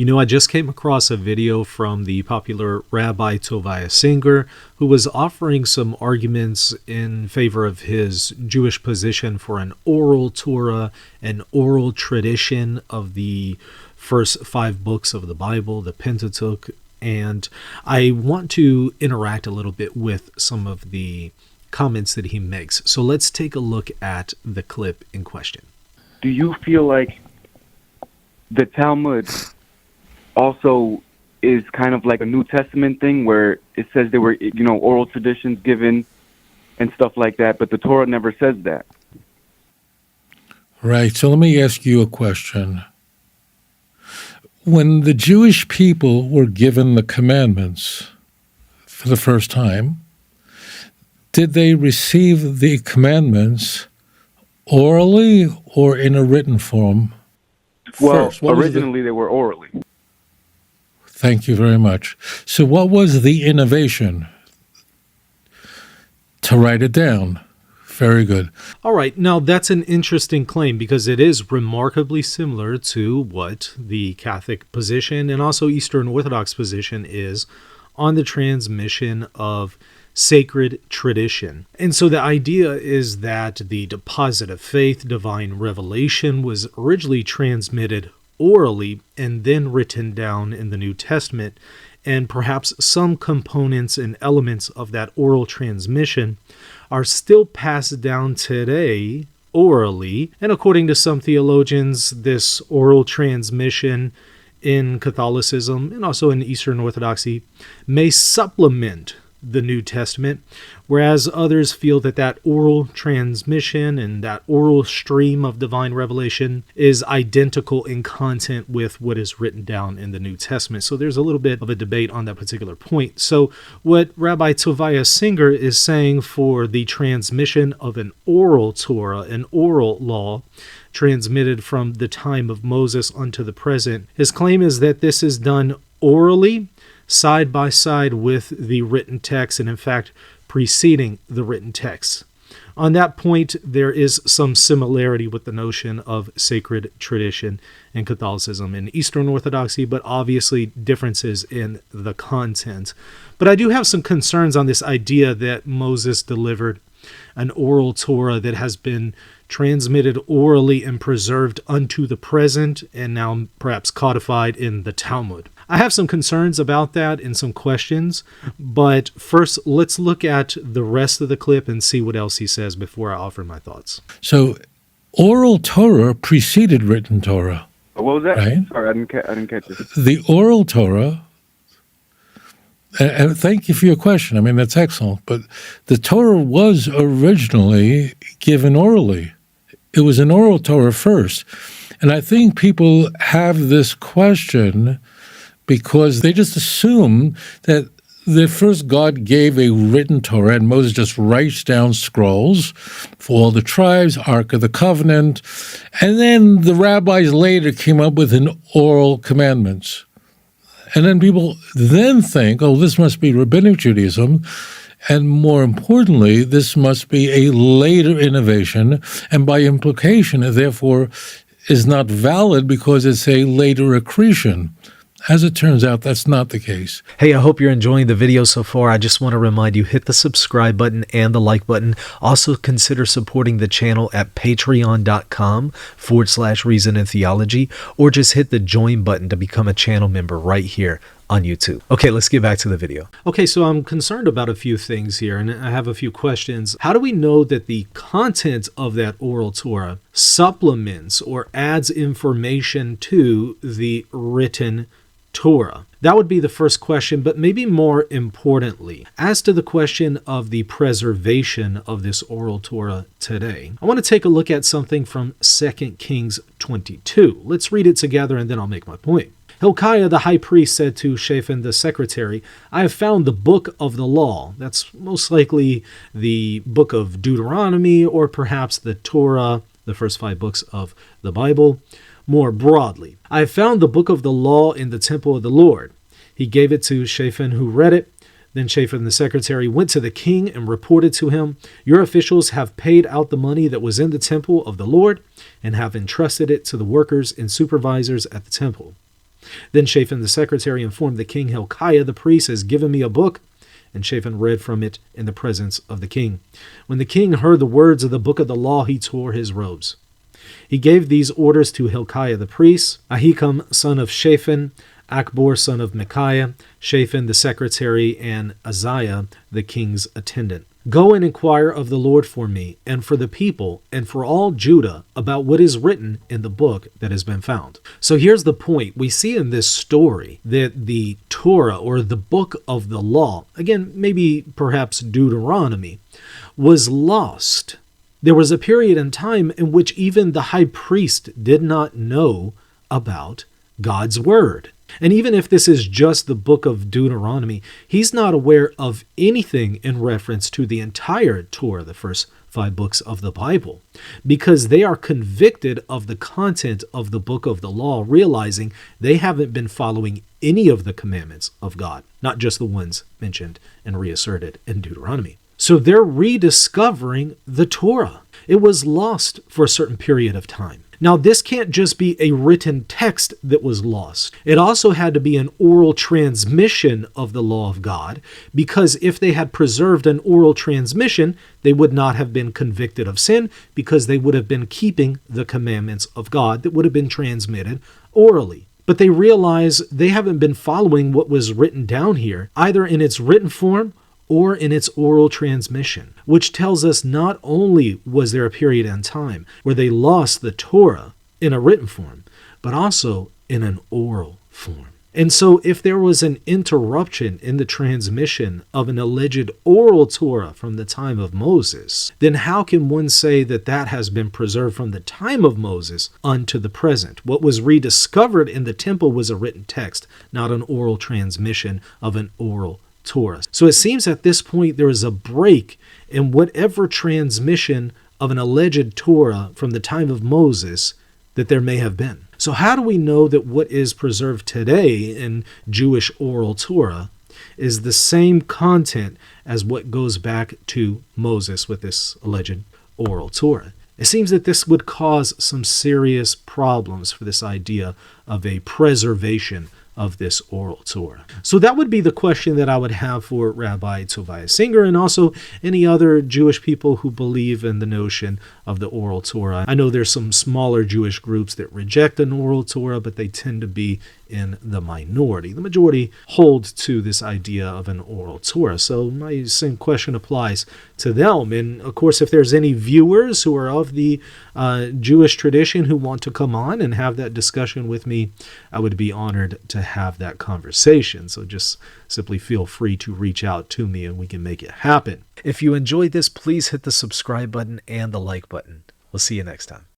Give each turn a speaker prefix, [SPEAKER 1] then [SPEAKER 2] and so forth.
[SPEAKER 1] I just came across a video from the popular Rabbi Tovia singer who was offering some arguments in favor of his Jewish position for an oral Torah, an oral tradition of the first 5 books of the Bible, the Pentateuch. And I want to interact a little bit with some of the comments that he makes. So let's take a look at the clip in question.
[SPEAKER 2] Do you feel like the Talmud also is kind of like a New Testament thing where it says there were, oral traditions given and stuff like that, but the Torah never says that?
[SPEAKER 3] Right. So let me ask you a question. When the Jewish people were given the commandments for the first time, did they receive the commandments orally or in a written form?
[SPEAKER 2] Well, originally they were orally.
[SPEAKER 3] Thank you very much. So what was the innovation? To write it down. Very good.
[SPEAKER 1] All right. Now, that's an interesting claim because it is remarkably similar to what the Catholic position and also Eastern Orthodox position is on the transmission of sacred tradition. And so the idea is that the deposit of faith, divine revelation, was originally transmitted orally and then written down in the New Testament, and perhaps some components and elements of that oral transmission are still passed down today orally. And according to some theologians, this oral transmission in Catholicism and also in Eastern Orthodoxy may supplement the New Testament, whereas others feel that that oral transmission and that oral stream of divine revelation is identical in content with what is written down in the New Testament. So there's a little bit of a debate on that particular point. So what Rabbi Tovia Singer is saying for the transmission of an oral Torah, an oral law, transmitted from the time of Moses unto the present, his claim is that this is done orally, side by side with the written text, and in fact preceding the written text. On that point, there is some similarity with the notion of sacred tradition in Catholicism and Eastern Orthodoxy, but obviously differences in the content. But I do have some concerns on this idea that Moses delivered an oral Torah that has been transmitted orally and preserved unto the present and now perhaps codified in the Talmud. I have some concerns about that and some questions, but first let's look at the rest of the clip and see what else he says before I offer my thoughts.
[SPEAKER 3] So oral Torah preceded written Torah.
[SPEAKER 2] What was that?
[SPEAKER 3] Right?
[SPEAKER 2] Sorry, I didn't catch it.
[SPEAKER 3] The oral Torah, and thank you for your question. I mean, that's excellent. But the Torah was originally given orally. It was an oral Torah first. And I think people have this question because they just assume that the first God gave a written Torah and Moses just writes down scrolls for all the tribes, Ark of the Covenant, and then the rabbis later came up with an oral commandments. And then people then think, oh, this must be Rabbinic Judaism, and more importantly, this must be a later innovation, and by implication, it therefore is not valid because it's a later accretion. As it turns out, that's not the case.
[SPEAKER 1] Hey, I hope you're enjoying the video so far. I just want to remind you, hit the subscribe button and the like button. Also consider supporting the channel at patreon.com/Reason and Theology, or just hit the join button to become a channel member right here on YouTube. Okay, let's get back to the video. Okay, so I'm concerned about a few things here, and I have a few questions. How do we know that the content of that oral Torah supplements or adds information to the written Torah? That would be the first question, but maybe more importantly, as to the question of the preservation of this oral Torah today, I want to take a look at something from 2 Kings 22. Let's read it together and then I'll make my point. Hilkiah the high priest said to Shaphan the secretary, I have found the book of the law. That's most likely the book of Deuteronomy or perhaps the Torah, the first 5 books of the Bible. More broadly, I have found the book of the law in the temple of the Lord. He gave it to Shaphan, who read it. Then Shaphan the secretary went to the king and reported to him, your officials have paid out the money that was in the temple of the Lord and have entrusted it to the workers and supervisors at the temple. Then Shaphan the secretary informed the king, Hilkiah the priest has given me a book. And Shaphan read from it in the presence of the king. When the king heard the words of the book of the law, he tore his robes. He gave these orders to Hilkiah the priest, Ahikam son of Shaphan, Akbor son of Micaiah, Shaphan the secretary, and Uzziah the king's attendant. Go and inquire of the Lord for me, and for the people, and for all Judah, about what is written in the book that has been found. So here's the point. We see in this story that the Torah, or the book of the law, again, maybe perhaps Deuteronomy, was lost. There was a period in time in which even the high priest did not know about God's word. And even if this is just the book of Deuteronomy, he's not aware of anything in reference to the entire Torah, the first 5 books of the Bible, because they are convicted of the content of the book of the law, realizing they haven't been following any of the commandments of God, not just the ones mentioned and reasserted in Deuteronomy. So they're rediscovering the Torah. It was lost for a certain period of time. Now, this can't just be a written text that was lost. It also had to be an oral transmission of the law of God, because if they had preserved an oral transmission, they would not have been convicted of sin, because they would have been keeping the commandments of God that would have been transmitted orally. But they realize they haven't been following what was written down here, either in its written form or in its oral transmission, which tells us not only was there a period in time where they lost the Torah in a written form, but also in an oral form. And so if there was an interruption in the transmission of an alleged oral Torah from the time of Moses, then how can one say that that has been preserved from the time of Moses unto the present? What was rediscovered in the temple was a written text, not an oral transmission of an oral Torah. So it seems at this point there is a break in whatever transmission of an alleged Torah from the time of Moses that there may have been. So how do we know that what is preserved today in Jewish oral Torah is the same content as what goes back to Moses with this alleged oral Torah? It seems that this would cause some serious problems for this idea of a preservation of this oral Torah. So that would be the question that I would have for Rabbi Tovia Singer, and also any other Jewish people who believe in the notion of the oral Torah. I know there's some smaller Jewish groups that reject an oral Torah, but they tend to be in the minority. The majority hold to this idea of an oral Torah. So my same question applies to them. And of course, if there's any viewers who are of the Jewish tradition who want to come on and have that discussion with me, I would be honored to have that conversation. So just simply feel free to reach out to me and we can make it happen. If you enjoyed this, please hit the subscribe button and the like button. We'll see you next time.